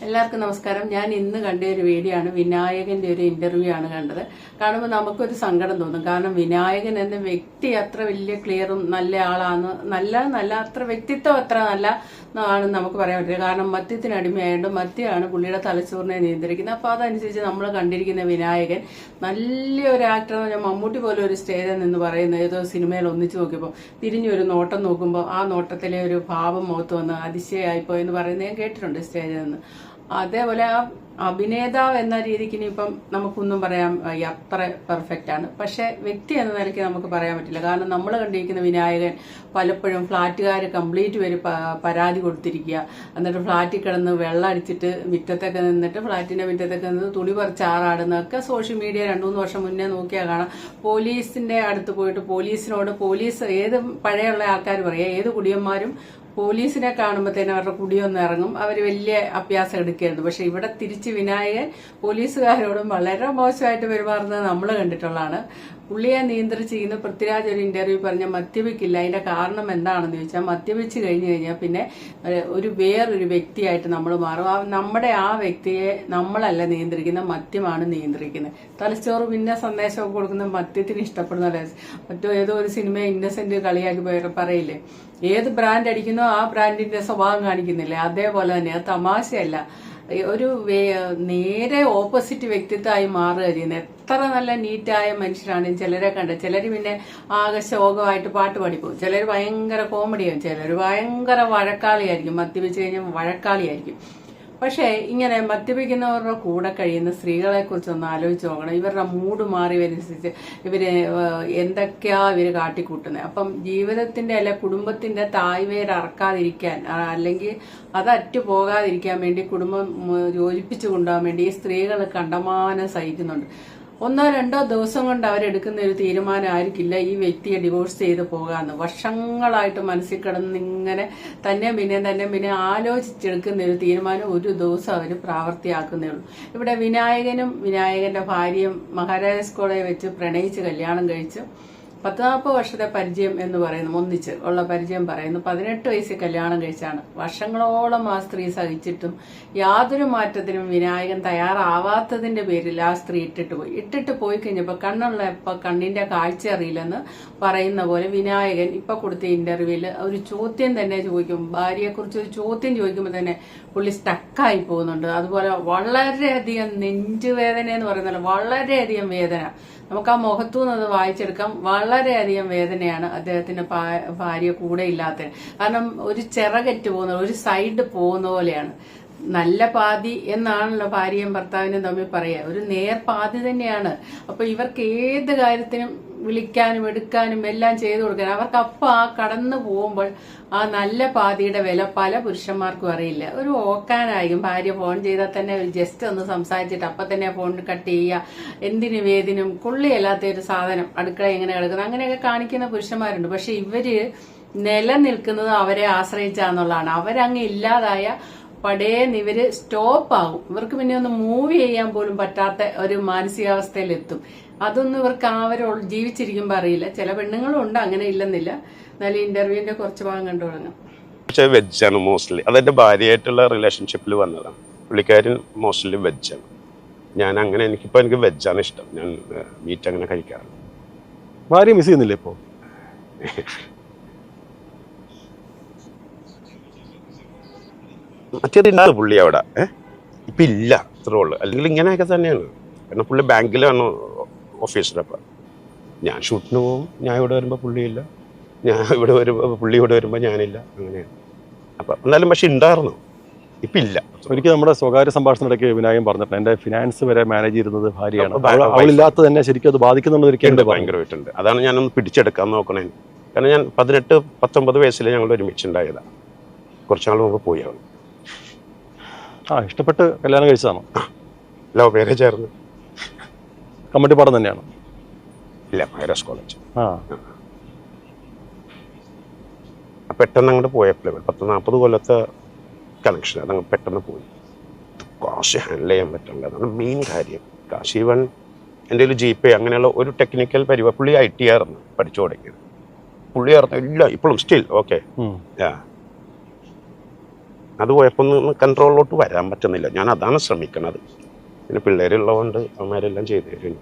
എല്ലാവർക്കും നമസ്കാരം. ഞാൻ ഇന്ന് കണ്ട ഒരു വീഡിയോ ആണ്. വിനായകന്റെ ഒരു ഇന്റർവ്യൂ ആണ് കണ്ടത്. കാണുമ്പോൾ നമുക്കൊരു സങ്കടം തോന്നും. കാരണം വിനായകൻ എന്ന വ്യക്തി അത്ര വലിയ ക്ലിയറും നല്ല ആളാണ്, നല്ല അത്ര വ്യക്തിത്വം അത്ര നല്ല ആണെന്ന് നമുക്ക് പറയാൻ പറ്റില്ല. കാരണം മദ്യത്തിന് അടിമയായതുകൊണ്ട് മദ്യമാണ് പുള്ളിയുടെ തലച്ചോറിനെ നിയന്ത്രിക്കുന്നത്. അപ്പൊ അതനുസരിച്ച് നമ്മൾ കണ്ടിരിക്കുന്ന വിനായകൻ നല്ലൊരു ആക്ടർ. ഞാൻ മമ്മൂട്ടി പോലെ ഒരു സ്റ്റേജിൽ നിന്ന് പറയുന്നത് ഏതോ സിനിമയിൽ ഒന്നിച്ചു നോക്കിയപ്പോൾ തിരിഞ്ഞൊരു നോട്ടം നോക്കുമ്പോൾ ആ നോട്ടത്തിലെ ഒരു ഭാവം മുഖത്ത് വന്ന് അതിശയായിപ്പോ എന്ന് പറയുന്നത് ഞാൻ കേട്ടിട്ടുണ്ട് സ്റ്റേജിൽ നിന്ന്. അതേപോലെ ആ അഭിനേതാവ് എന്ന രീതിക്ക് ഇനിയിപ്പം നമുക്കൊന്നും പറയാൻ അത്ര പെർഫെക്റ്റ് ആണ്. പക്ഷെ വ്യക്തി എന്ന നിലയ്ക്ക് നമുക്ക് പറയാൻ പറ്റില്ല. കാരണം നമ്മൾ കണ്ടിരിക്കുന്ന വിനായകൻ പലപ്പോഴും ഫ്ളാറ്റുകാർ കംപ്ലീറ്റ് പേര് പരാതി കൊടുത്തിരിക്കുക. എന്നിട്ട് ഫ്ളാറ്റിൽ കിടന്ന് വെള്ളം അടിച്ചിട്ട് മുറ്റത്തൊക്കെ നിന്നിട്ട് ഫ്ളാറ്റിന്റെ മുറ്റത്തൊക്കെ നിന്ന് തുണി പറിച്ച് ആറാടുന്നതൊക്കെ സോഷ്യൽ മീഡിയ 2-3 വർഷം മുന്നേ നോക്കിയാൽ കാണാം. പോലീസിന്റെ അടുത്ത് പോയിട്ട് പോലീസ് ഏത് പഴയുള്ള ആൾക്കാർ പറയാം, ഏത് കുടിയന്മാരും പോലീസിനെ കാണുമ്പോഴത്തേനും അവരുടെ കുടിയൊന്നും ഇറങ്ങും, അവർ വലിയ അഭ്യാസം എടുക്കരുത്. പക്ഷെ ഇവിടെ തിരിച്ച് വിനായകൻ പോലീസുകാരോടും വളരെ മോശമായിട്ട് പെരുമാറുന്നത് നമ്മൾ കണ്ടിട്ടുള്ളതാണ്. പുള്ളിയെ നിയന്ത്രിച്ചിരിക്കുന്ന പൃഥ്വിരാജ് ഒരു ഇന്റർവ്യൂ പറഞ്ഞ മദ്യപിക്കില്ല. അതിന്റെ കാരണം എന്താണെന്ന് ചോദിച്ചാൽ മദ്യപിച്ച് കഴിഞ്ഞു കഴിഞ്ഞാൽ പിന്നെ വേറൊരു വ്യക്തിയായിട്ട് നമ്മൾ മാറും. നമ്മുടെ ആ വ്യക്തിയെ നമ്മളല്ല നിയന്ത്രിക്കുന്ന, മദ്യമാണ് നിയന്ത്രിക്കുന്നത്. തലച്ചോറ് പിന്നെ സന്ദേശമൊക്കെ കൊടുക്കുന്ന മദ്യത്തിന് ഇഷ്ടപ്പെടുന്ന മറ്റോ ഏതോ ഒരു സിനിമ ഇന്നസെന്റ് കളിയാക്കി പറയില്ലേ, ഏത് ബ്രാൻഡ് അടിക്കുന്നോ ആ ബ്രാൻഡിന്റെ സ്വഭാവം കാണിക്കുന്നില്ലേ, അതേപോലെ തന്നെ അത് തമാശയല്ല, ഒരു നേരെ ഓപ്പോസിറ്റ് വ്യക്തിത്വമായി മാറുക ചെയ്യുന്നത്. എത്ര നല്ല നീറ്റായ മനുഷ്യരാണ് ചിലരെ കണ്ടത്. ചിലർ പിന്നെ ആകെ ശോകമായിട്ട് പാട്ട് പാടിപ്പോകും, ചിലർ ഭയങ്കര കോമഡിയാവും, ചിലർ ഭയങ്കര വഴക്കാളിയായിരിക്കും, മദ്യപിച്ച് കഴിഞ്ഞാൽ വഴക്കാളിയായിരിക്കും. പക്ഷേ ഇങ്ങനെ മദ്യപിക്കുന്നവരുടെ കൂടെ കഴിയുന്ന സ്ത്രീകളെ കുറിച്ച് ഒന്ന് ആലോചിച്ച് നോക്കണം. ഇവരുടെ മൂഡ് മാറി വരുന്നതനുസരിച്ച് ഇവര് എന്തൊക്കെയാ ഇവര് കാട്ടിക്കൂട്ടുന്നത്. അപ്പം ജീവിതത്തിന്റെ അല്ലെ കുടുംബത്തിന്റെ തായ്വേര് അറക്കാതിരിക്കാൻ, അല്ലെങ്കിൽ അത് അറ്റു പോകാതിരിക്കാൻ വേണ്ടി കുടുംബം യോജിപ്പിച്ചു കൊണ്ടുപോകാൻ വേണ്ടി ഈ സ്ത്രീകൾ കണ്ടമാനം സഹിക്കുന്നുണ്ട്. 1-2 ദിവസം കൊണ്ട് അവരെടുക്കുന്ന ഒരു തീരുമാനം ആയിരിക്കില്ല ഈ വ്യക്തിയെ ഡിവോഴ്സ് ചെയ്ത് പോകാന്ന്. വർഷങ്ങളായിട്ട് മനസ്സിൽ കിടന്ന് ഇങ്ങനെ തന്നെ പിന്നെ ആലോചിച്ചെടുക്കുന്ന ഒരു തീരുമാനം ഒരു ദിവസം അവർ പ്രാവർത്തിയാക്കുന്നേ ഉള്ളൂ. ഇവിടെ വിനായകനും വിനായകന്റെ ഭാര്യയും മഹാരാജാസ് കോളേജിൽ വെച്ച് പ്രണയിച്ച് കല്യാണം കഴിച്ച് 10-40 വർഷത്തെ പരിചയം എന്ന് പറയുന്നു, ഒന്നിച്ച് ഉള്ള പരിചയം പറയുന്നു. 18 വയസ്സിൽ കല്യാണം കഴിച്ചാണ്. വർഷങ്ങളോളം ആ സ്ത്രീ സഹിച്ചിട്ടും യാതൊരു മാറ്റത്തിനും വിനായകൻ തയ്യാറാവാത്തതിന്റെ പേരിൽ ആ സ്ത്രീ ഇട്ടിട്ട് പോയി കഴിഞ്ഞപ്പോൾ കണ്ണിന്റെ കാഴ്ച അറിയില്ലെന്ന് പറയുന്ന പോലെ വിനായകൻ ഇപ്പൊ കൊടുത്ത ഇന്റർവ്യൂവിൽ ഒരു ചോദ്യം തന്നെ ചോദിക്കും, ഭാര്യയെ കുറിച്ച് ഒരു ചോദ്യം ചോദിക്കുമ്പോൾ തന്നെ പുള്ളി സ്റ്റക്കായി പോകുന്നുണ്ട്. അതുപോലെ വളരെയധികം നെഞ്ചുവേദന എന്ന് പറയുന്നത്, വളരെയധികം വേദന നമുക്ക് ആ മുഖത്തുനിന്ന് അത് വായിച്ചെടുക്കാം. വളരെയധികം വേദനയാണ് അദ്ദേഹത്തിന്റെ ഭാര്യ കൂടെ ഇല്ലാത്തത്. കാരണം ഒരു ചിറകറ്റ് പോകുന്ന, ഒരു സൈഡ് പോകുന്ന പോലെയാണ്. നല്ല പാതി എന്നാണല്ലോ ഭാര്യയും ഭർത്താവിനും തമ്മിൽ പറയുക, ഒരു നേർപാതി തന്നെയാണ്. അപ്പൊ ഇവർക്ക് ഏത് കാര്യത്തിനും വിളിക്കാനും എടുക്കാനും എല്ലാം ചെയ്തു കൊടുക്കാനും അവർക്ക് അപ്പം ആ കടന്നു പോകുമ്പോൾ ആ നല്ല പാതിയുടെ വില പല പുരുഷന്മാർക്കും അറിയില്ല. ഒരു ഓക്കാനായിരിക്കും. ഭാര്യ ഫോൺ ചെയ്താൽ തന്നെ ഒരു ജസ്റ്റ് ഒന്ന് സംസാരിച്ചിട്ട് അപ്പൊ തന്നെ ഫോൺ കട്ട് ചെയ്യുക, എന്തിനും ഏതിനും കൊള്ളിയല്ലാത്ത ഒരു സാധനം അടുക്കള എങ്ങനെ കിടക്കുന്നത്, അങ്ങനെയൊക്കെ കാണിക്കുന്ന പുരുഷന്മാരുണ്ട്. പക്ഷെ ഇവര് നിലനിൽക്കുന്നത് അവരെ ആശ്രയിച്ചാന്നുള്ളതാണ്. അവരങ്ങ് ഇല്ലാതായ പടേന്ന് ഇവര് സ്റ്റോപ്പ് ആകും. ഇവർക്ക് പിന്നെ ഒന്ന് മൂവ് ചെയ്യാൻ പോലും പറ്റാത്ത ഒരു മാനസികാവസ്ഥയിലെത്തും. അതൊന്നും ഇവർക്ക് അവർ ജീവിച്ചിരിക്കുമ്പോൾ അറിയില്ല. ചില പെണ്ണുങ്ങളും ഉണ്ട്, അങ്ങനെ ഇല്ലെന്നില്ല. എന്നാലും ഇന്റർവ്യൂവിന്റെ കുറച്ച് ഭാഗം കണ്ടു തുടങ്ങാം. പക്ഷേ വെജാണ് മോസ്റ്റ്ലി. അതെന്റെ ഭാര്യയായിട്ടുള്ള റിലേഷൻഷിപ്പിൽ വന്നതാണ്. പുള്ളിക്കാരൻ മോസ്റ്റ്ലി വെജാണ്. ഞാൻ അങ്ങനെ എനിക്ക് വെജാണ് ഇഷ്ടം. ഞാൻ മീറ്റ് അങ്ങനെ കഴിക്കാറുണ്ട്. ഭാര്യ മിസ് ചെയ്യുന്നില്ല ഇപ്പോ? മറ്റേത് പുള്ളി അവിടെ ഇപ്പം ഇല്ല, അത്രേ ഉള്ളു. അല്ലെങ്കിൽ ഇങ്ങനെയൊക്കെ തന്നെയാണ്. കാരണം പുള്ളി ബാങ്കിലാണ് ഓഫീസിലപ്പം. ഞാൻ ഷൂട്ടിന് പോകും, ഞാൻ ഇവിടെ വരുമ്പോൾ പുള്ളിയില്ല, ഞാൻ ഇവിടെ വരുമ്പോൾ പുള്ളി ഇവിടെ വരുമ്പോൾ ഞാനില്ല, അങ്ങനെയാണ്. അപ്പം എന്നാലും പക്ഷെ ഉണ്ടായിരുന്നു, ഇപ്പം ഇല്ല. ഒരിക്കൽ നമ്മുടെ സ്വകാര്യ സംഭാഷണത്തിനിടയ്ക്ക് വിനായകൻ പറഞ്ഞിട്ടുണ്ട്, എൻ്റെ ഫിനാൻസ് വരെ മാനേജ് ചെയ്യുന്നത് ഭാര്യയാണ്, അവളില്ലാത്ത തന്നെ ശരിക്കും അത് ബാധിക്കുന്നുണ്ട്. ഭയങ്കരമായിട്ടുണ്ട്. അതാണ് ഞാനൊന്ന് പിടിച്ചെടുക്കാൻ നോക്കണേ. കാരണം ഞാൻ 18-19 വയസ്സിൽ ഞങ്ങൾ ഒരുമിച്ചുണ്ടായതാണ്. കുറച്ചാൾ മുമ്പ് പോയി അവൾ. ഇഷ്ടപ്പെട്ട് കല്യാണം കഴിച്ചതാണോ? ലവ് മാരേജ് ആയിരുന്നു. കമ്മട്ടിപ്പാടം തന്നെയാണ്? ഇല്ല, മഹാരാജാസ് കോളേജ്. പെട്ടെന്ന് അങ്ങോട്ട് പോയപ്പോൾ 10-40 കൊല്ലത്തെ കണക്ഷൻ അതങ്ങ് പെട്ടെന്ന് പോയി. കാശ് ഹാൻഡിൽ ചെയ്യാൻ പറ്റില്ല, അതാണ് മെയിൻ കാര്യം. കാശ് ഈവൻ എൻ്റെ ഒരു GPay അങ്ങനെയുള്ള ഒരു ടെക്നിക്കൽ പരിപാടി. പുള്ളി IT ആയിരുന്നു പഠിച്ചു തുടങ്ങിയത്. പുള്ളി ആയിരുന്നു ഇല്ല ഇപ്പോഴും സ്റ്റിൽ ഓക്കെ. അത് കുഴപ്പമൊന്നും കൺട്രോളിലോട്ട് വരാൻ പറ്റുന്നില്ല. ഞാൻ അതാണ് ശ്രമിക്കണത്. പിന്നെ പിള്ളേരുള്ളതുകൊണ്ട് അവന്മാരെല്ലാം ചെയ്തു തരും.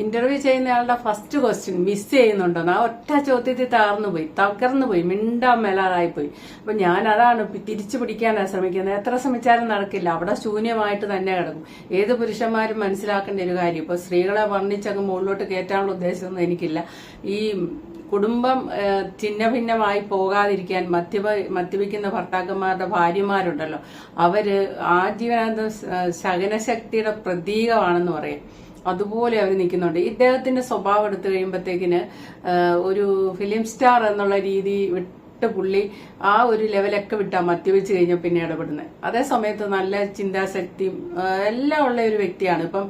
ഇന്റർവ്യൂ ചെയ്യുന്നയാളുടെ ഫസ്റ്റ് ക്വസ്റ്റ്യൻ മിസ് ചെയ്യുന്നുണ്ടോന്ന് ആ ഒറ്റ ചോദ്യത്തിൽ തകർന്നു പോയി, മിണ്ടാൻ മേലാതായി പോയി. അപ്പൊ ഞാൻ അതാണ് തിരിച്ചു പിടിക്കാനാണ് ശ്രമിക്കുന്നത്. എത്ര ശ്രമിച്ചാലും നടക്കില്ല, അവിടെ ശൂന്യമായിട്ട് തന്നെ കിടക്കും. ഏത് പുരുഷന്മാരും മനസ്സിലാക്കേണ്ട ഒരു കാര്യം, ഇപ്പൊ സ്ത്രീകളെ വർണ്ണിച്ചങ്ങ് മുകളിലോട്ട് കയറ്റാനുള്ള ഉദ്ദേശമൊന്നും എനിക്കില്ല. ഈ കുടുംബം ഛിന്ന ഭിന്നമായി പോകാതിരിക്കാൻ മദ്യപിക്കുന്ന ഭർത്താക്കന്മാരുടെ ഭാര്യമാരുണ്ടല്ലോ, അവര് ആജീവനാന്ത ശകനശക്തിയുടെ പ്രതീകമാണെന്ന് പറയും. അതുപോലെ അവർ നിൽക്കുന്നുണ്ട്. ഇദ്ദേഹത്തിന്റെ സ്വഭാവം എടുത്തു കഴിയുമ്പോഴത്തേക്കിന് ഒരു ഫിലിം സ്റ്റാർ എന്നുള്ള രീതി വിട്ട് പുള്ളി ആ ഒരു ലെവലൊക്കെ വിട്ടാ മദ്യപിച്ച് കഴിഞ്ഞാൽ പിന്നെ ഇടപെടുന്നത്. അതേ സമയത്ത് നല്ല ചിന്താശക്തിയും എല്ലാം ഉള്ള ഒരു വ്യക്തിയാണ്. ഇപ്പം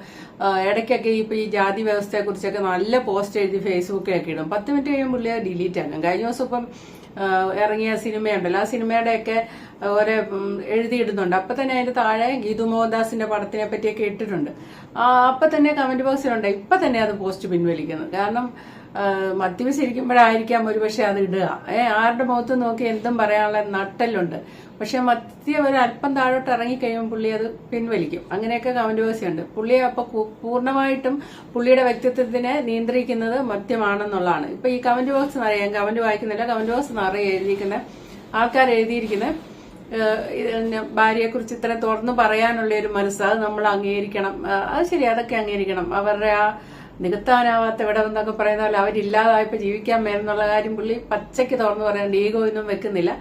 ഇടയ്ക്കൊക്കെ ഇപ്പൊ ഈ ജാതി വ്യവസ്ഥയെ കുറിച്ചൊക്കെ നല്ല പോസ്റ്റ് എഴുതി ഫേസ്ബുക്കിലൊക്കെ ഇടും. 10 മിനിറ്റ് കഴിയുമ്പോൾ പുള്ളി അത് ഡിലീറ്റ് ആക്കും. കഴിഞ്ഞ ദിവസം ഇപ്പം ഇറങ്ങിയ സിനിമയുണ്ടല്ലോ, ആ സിനിമയുടെയൊക്കെ ഓരോ എഴുതിയിടുന്നുണ്ട്. അപ്പൊ തന്നെ അതിന്റെ താഴെ ഗീതു മോഹൻദാസിന്റെ പടത്തിനെ പറ്റിയൊക്കെ ഇട്ടിട്ടുണ്ട്. അപ്പൊ തന്നെ കമന്റ് ബോക്സിലുണ്ട് ഇപ്പൊ തന്നെ അത് പോസ്റ്റ് പിൻവലിക്കുന്നത്. കാരണം മദ്യപിച്ചിരിക്കുമ്പോഴായിരിക്കാം ഒരുപക്ഷെ അത് ഇടുക. ആരുടെ മുഖത്ത് നോക്കി എന്തും പറയാനുള്ള നട്ടലുണ്ട്. പക്ഷെ മദ്യം ഒരു അല്പം താഴോട്ട് ഇറങ്ങിക്കഴിയുമ്പോൾ പുള്ളി അത് പിൻവലിക്കും. അങ്ങനെയൊക്കെ കമന്റ് ബോക്സ് ഉണ്ട്. പുള്ളിയെ അപ്പൊ പൂർണ്ണമായിട്ടും പുള്ളിയുടെ വ്യക്തിത്വത്തിനെ നിയന്ത്രിക്കുന്നത് മദ്യമാണെന്നുള്ളതാണ്. ഇപ്പൊ ഈ കമന്റ് ബോക്സ് നിറയാൻ കമന്റ് വായിക്കുന്നില്ല, കമന്റ് ബോക്സ് നിറയെ എഴുതിയിരിക്കുന്ന ആൾക്കാർ എഴുതിയിരിക്കുന്നത് ഭാര്യയെ കുറിച്ച് ഇത്ര തുറന്നു പറയാനുള്ള ഒരു മനസ്സ്, അത് നമ്മൾ അംഗീകരിക്കണം. അത് ശരി, അതൊക്കെ അംഗീകരിക്കണം. അവരുടെ ആ നികത്താനാവാത്ത ഇവിടം എന്നൊക്കെ പറയുന്ന പോലെ അവരില്ലാതായപ്പോ ജീവിക്കാൻ മേലെന്നുള്ള കാര്യം പുള്ളി പച്ചയ്ക്ക് തുറന്നു പറയാണ്ട് ഈഗോ ഒന്നും വെക്കുന്നില്ല.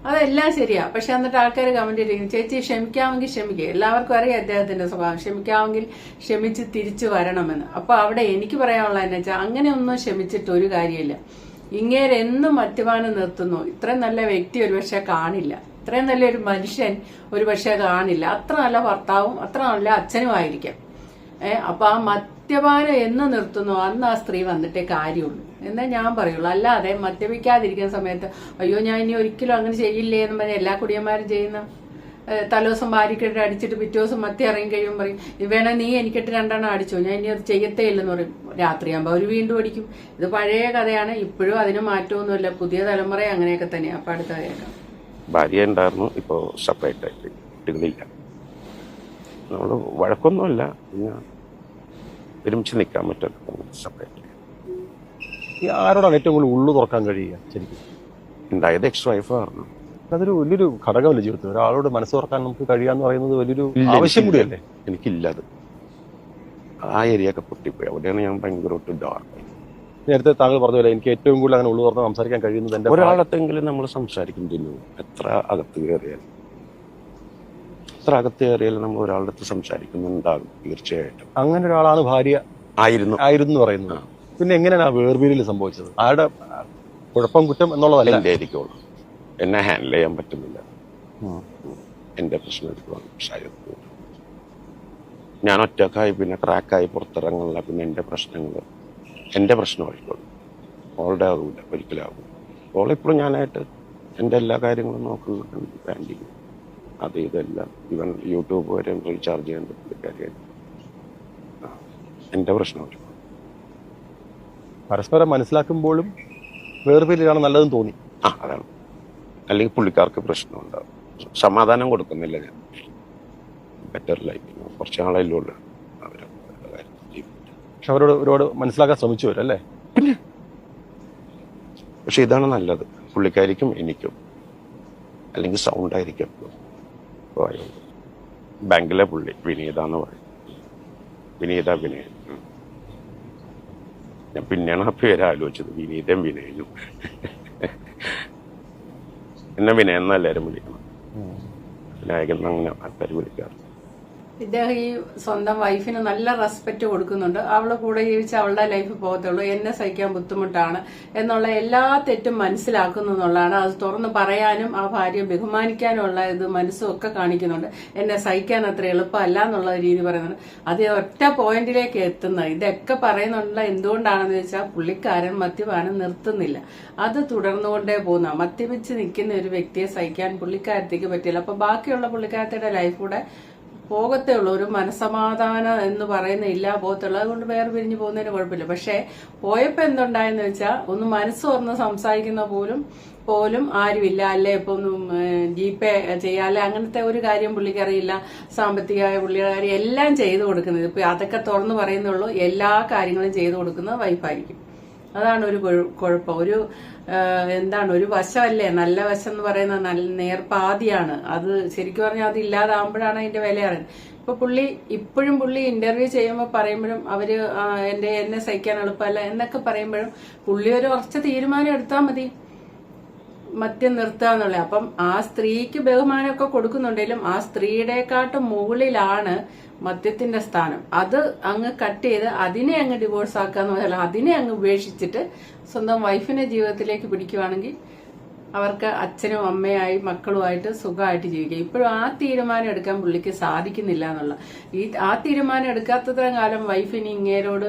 അതെല്ലാം ശരിയാ. പക്ഷെ എന്നിട്ട് ആൾക്കാർ കമന്റ് ചെയ്തിരിക്കുന്നു, ചേച്ചി ക്ഷമിക്കാമെങ്കിൽ ക്ഷമിക്കുക. എല്ലാവർക്കും അറിയാം അദ്ദേഹത്തിന്റെ സ്വഭാവം, ക്ഷമിക്കാമെങ്കിൽ ക്ഷമിച്ച് തിരിച്ചു വരണമെന്ന്. അപ്പൊ അവിടെ എനിക്ക് പറയാനുള്ള എന്ന് വെച്ചാൽ അങ്ങനെയൊന്നും ക്ഷമിച്ചിട്ട് ഒരു കാര്യമില്ല. ഇങ്ങേരെ എന്നും മദ്യപാനം നിർത്തുന്നു. ഇത്രയും നല്ല വ്യക്തി ഒരുപക്ഷെ കാണില്ല, ഇത്രയും നല്ലൊരു മനുഷ്യൻ ഒരുപക്ഷെ കാണില്ല. അത്ര നല്ല ഭർത്താവും അത്ര നല്ല അച്ഛനും ആയിരിക്കാം. അപ്പൊ ആ മദ്യപാനം എന്ന് നിർത്തുന്നു അന്ന് ആ സ്ത്രീ വന്നിട്ടേ കാര്യമുള്ളൂ എന്നേ ഞാൻ പറയുള്ളൂ. അല്ലാതെ മദ്യപിക്കാതിരിക്കുന്ന സമയത്ത് അയ്യോ ഞാൻ ഇനി ഒരിക്കലും അങ്ങനെ ചെയ്യില്ലേ എന്ന് പറഞ്ഞാൽ എല്ലാ കുടിയന്മാരും ചെയ്യുന്ന തലേദിവസം ഭാര്യക്കിട്ട് അടിച്ചിട്ട് പിറ്റേ ദിവസം മദ്യം ഇറങ്ങി കഴിയുമ്പോൾ പറയും വേണേ നീ എനിക്കിട്ട് 2 എണ്ണം അടിച്ചോ, ഞാൻ ഇനി അത് ചെയ്യത്തേ ഇല്ലെന്ന് പറയും. രാത്രിയാകുമ്പോൾ അവർ വീണ്ടും അടിക്കും. ഇത് പഴയ കഥയാണ്, ഇപ്പോഴും അതിന് മാറ്റമൊന്നുമില്ല. പുതിയ തലമുറ അങ്ങനെയൊക്കെ തന്നെയാണ്. അപ്പൊ അടുത്ത കേൾക്കാം. ഭാര്യ ഉണ്ടായിരുന്നു, ഇപ്പോൾ സെപ്പറേറ്റ് ആയിട്ട് കുട്ടികളില്ല. നമ്മൾ വഴക്കൊന്നുമില്ല, പിന്നെ ഒരുമിച്ച് നിൽക്കാൻ പറ്റില്ല, സെപ്പറേറ്റ്. ഈ ആരോടാണ് ഏറ്റവും കൂടുതൽ ഉള്ളു തുറക്കാൻ കഴിയുക ശരിക്കും? ഉണ്ടായത് എക്സ് വൈഫായിരുന്നു. അതൊരു വലിയൊരു ഘടകമല്ലേ ജീവിതത്തിൽ? ഒരാളോട് മനസ്സ് തുറക്കാൻ നമുക്ക് കഴിയാന്ന് പറയുന്നത് വലിയൊരു ആവശ്യം കൂടിയല്ലേ? എനിക്കില്ല അത്. ആ ഏരിയ ഒക്കെ പൊട്ടിപ്പോയി. അവിടെയാണ് ഞാൻ ഭയങ്കരമായിട്ട് ഡാർക്ക്. നേരത്തെ താങ്കൾ പറഞ്ഞ പോലെ എനിക്ക് ഏറ്റവും കൂടുതൽ അങ്ങനെ ഉള്ളു തുറന്ന് സംസാരിക്കാൻ കഴിയുന്നത് എന്റെ ഒരാളത്തെങ്കിലും നമ്മൾ സംസാരിക്കുന്നു. എത്ര അകത്ത് കയറിയാലും നമ്മൾ ഒരാളുടെ അടുത്ത് സംസാരിക്കുന്നുണ്ടാകും തീർച്ചയായിട്ടും. അങ്ങനെ ഒരാളാണ് ഭാര്യ ആയിരുന്നു പറയുന്നത്. പിന്നെ എങ്ങനെയാണ് ആ വേർപിരിയൽ സംഭവിച്ചത്? ആരുടെ കുഴപ്പം കുറ്റം എന്നുള്ളതല്ല, എന്റെ ആയിരിക്കുള്ളൂ. എന്നെ ഹാൻഡിൽ ചെയ്യാൻ പറ്റുന്നില്ല. എന്റെ പ്രശ്നം ഞാൻ ഒറ്റക്കായി പിന്നെ ട്രാക്കായി പുറത്തിറങ്ങുന്നില്ല. പിന്നെ എന്റെ പ്രശ്നമായിരിക്കുള്ളൂ. ഓളുടെ ആകില്ല, ഒരിക്കലും ആകില്ല. ഓളിപ്പോഴും ഞാനായിട്ട് എൻ്റെ എല്ലാ കാര്യങ്ങളും നോക്കുന്നുണ്ട്. ബാങ്കിങ് അത് ഇതെല്ലാം, ഇവൻ യൂട്യൂബ് വരെ റീചാർജ് ചെയ്യാൻ പറ്റുന്ന കാര്യം എൻ്റെ പ്രശ്നമായിരിക്കും. പരസ്പരം മനസ്സിലാക്കുമ്പോഴും വേർപിരിയലാണ് നല്ലതെന്ന് തോന്നി. അതാണ്. അല്ലെങ്കിൽ പുള്ളിക്കാർക്ക് പ്രശ്നമുണ്ടാവും. സമാധാനം കൊടുക്കുന്നില്ല ഞാൻ. ബെറ്റർ ലൈഫ് കുറച്ച് നാളല്ലേ ഉള്ളൂ. പക്ഷെ അവരോട് ഒരുപാട് മനസ്സിലാക്കാൻ ശ്രമിച്ചു വരും അല്ലേ? പക്ഷെ ഇതാണ് നല്ലത് പുള്ളിക്കാരിക്കും എനിക്കും. അല്ലെങ്കിൽ സൗണ്ട് ആയിരിക്കും. ബാങ്കിലെ പുള്ളി വിനീത എന്ന് പറയും. വിനീത വിനയൻ. ഞാൻ പിന്നെയാണ് ആ പേര് ആലോചിച്ചത്, വിനീതയും വിനയനും. എന്നെ വിനയൻ എന്ന് എല്ലാവരും വിളിക്കണം. വിനായകൻ അങ്ങനെ ആൾക്കാർ വിളിക്കാറ്. ഇദ്ദേഹം ഈ സ്വന്തം വൈഫിന് നല്ല റെസ്പെക്ട് കൊടുക്കുന്നുണ്ട്. അവളെ കൂടെ ജീവിച്ച് അവളുടെ ലൈഫ് പോകത്തുള്ളൂ, എന്നെ സഹിക്കാൻ ബുദ്ധിമുട്ടാണ് എന്നുള്ള എല്ലാ തെറ്റും മനസ്സിലാക്കുന്നു എന്നുള്ളതാണ്. അത് തുറന്ന് പറയാനും ആ ഭാര്യയെ ബഹുമാനിക്കാനുമുള്ള ഇത് മനസ്സും ഒക്കെ കാണിക്കുന്നുണ്ട്. എന്നെ സഹിക്കാൻ അത്ര എളുപ്പമല്ല എന്നുള്ള രീതി പറയുന്നുണ്ട്. അത് ഒറ്റ പോയിന്റിലേക്ക് എത്തുന്നത്. ഇതൊക്കെ പറയുന്നുള്ള എന്തുകൊണ്ടാണെന്ന് വെച്ചാൽ പുള്ളിക്കാരൻ മദ്യപാനം നിർത്തുന്നില്ല. അത് തുടർന്നുകൊണ്ടേ പോകുന്ന മദ്യപിച്ച് നിൽക്കുന്ന ഒരു വ്യക്തിയെ സഹിക്കാൻ പുള്ളിക്കാരത്തേക്ക് പറ്റില്ല. അപ്പൊ ബാക്കിയുള്ള പുള്ളിക്കാരത്തിന്റെ ലൈഫ് കൂടെ പോകത്തേ ഉള്ളൂ. ഒരു മനസമാധാനം എന്ന് പറയുന്ന ഇല്ല, പോകത്തുള്ളൂ. അതുകൊണ്ട് വേറെ പിരിഞ്ഞു പോകുന്നതിന് കുഴപ്പമില്ല. പക്ഷെ പോയപ്പോ എന്തുണ്ടായെന്ന് വെച്ചാൽ ഒന്ന് മനസ്സ് തുറന്ന് സംസാരിക്കുന്ന പോലും പോലും ആരുമില്ല, അല്ലെ ഇപ്പം ജിപേ ചെയ്യാല്ലേ, അങ്ങനത്തെ ഒരു കാര്യം പുള്ളിക്ക് അറിയില്ല. സാമ്പത്തികമായ പുള്ളിയുടെ കാര്യം എല്ലാം ചെയ്തു കൊടുക്കുന്നത്, ഇപ്പൊ അതൊക്കെ തുറന്നു പറയുന്നുള്ളൂ, എല്ലാ കാര്യങ്ങളും ചെയ്തു കൊടുക്കുന്നത് വൈഫായിരിക്കും. അതാണ് ഒരു കുഴപ്പം. എന്താണ് ഒരു വശമല്ലേ, നല്ല വശം എന്ന് പറയുന്നത് നല്ല നേർപ്പാതിയാണ്. അത് ശരിക്കും പറഞ്ഞാൽ അത് ഇല്ലാതാകുമ്പോഴാണ് അതിന്റെ വില അറിയുന്നത്. ഇപ്പൊ ഇപ്പോഴും പുള്ളി ഇന്റർവ്യൂ ചെയ്യുമ്പോൾ പറയുമ്പോഴും അവര് എന്നെ സഹിക്കാൻ എളുപ്പമല്ല എന്നൊക്കെ പറയുമ്പോഴും പുള്ളി ഒരു കുറച്ച് തീരുമാനം എടുത്താൽ മതി, മദ്യം നിർത്തുക എന്നുള്ളത്. അപ്പം ആ സ്ത്രീക്ക് ബഹുമാനമൊക്കെ കൊടുക്കുന്നുണ്ടെങ്കിലും ആ സ്ത്രീയുടെക്കാട്ടും മുകളിലാണ് മദ്യത്തിന്റെ സ്ഥാനം. അത് അങ്ങ് കട്ട് ചെയ്ത് അതിനെ അങ്ങ് ഡിവോഴ്സ് ആക്കാന്ന് പറഞ്ഞാൽ അതിനെ അങ്ങ് ഉപേക്ഷിച്ചിട്ട് സ്വന്തം വൈഫിനെ ജീവിതത്തിലേക്ക് പിടിക്കുവാണെങ്കിൽ അവർക്ക് അച്ഛനും അമ്മയായി മക്കളുമായിട്ട് സുഖമായിട്ട് ജീവിക്കുക. ഇപ്പോഴും ആ തീരുമാനം എടുക്കാൻ പുള്ളിക്ക് സാധിക്കുന്നില്ല എന്നുള്ള ആ തീരുമാനം എടുക്കാത്തത്ര കാലം വൈഫിന് ഇങ്ങേരോട്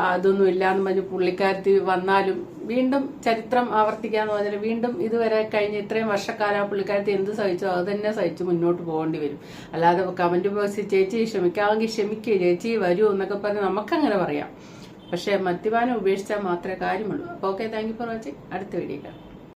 അതൊന്നും ഇല്ലാന്ന് പറഞ്ഞ് പുള്ളിക്കാരത്തി വന്നാലും വീണ്ടും ചരിത്രം ആവർത്തിക്കാന്ന് പറഞ്ഞാൽ വീണ്ടും ഇതുവരെ കഴിഞ്ഞ് ഇത്രയും വർഷക്കാലം പുള്ളിക്കാരത്തി എന്ത് സഹിച്ചോ അത് തന്നെ സഹിച്ച് മുന്നോട്ട് പോകേണ്ടി വരും. അല്ലാതെ കമന്റ് ബോക്സിൽ ചേച്ചി ക്ഷമിക്കാമെങ്കിൽ ക്ഷമിക്കുക, ചേച്ചി വരൂ എന്നൊക്കെ പറഞ്ഞ് നമുക്കങ്ങനെ പറയാം. പക്ഷെ മദ്യപാനം ഉപേക്ഷിച്ചാൽ മാത്രമേ കാര്യമുള്ളൂ. അപ്പോൾ okay, thank you for watching. അടുത്ത വീഡിയോ കാണാം.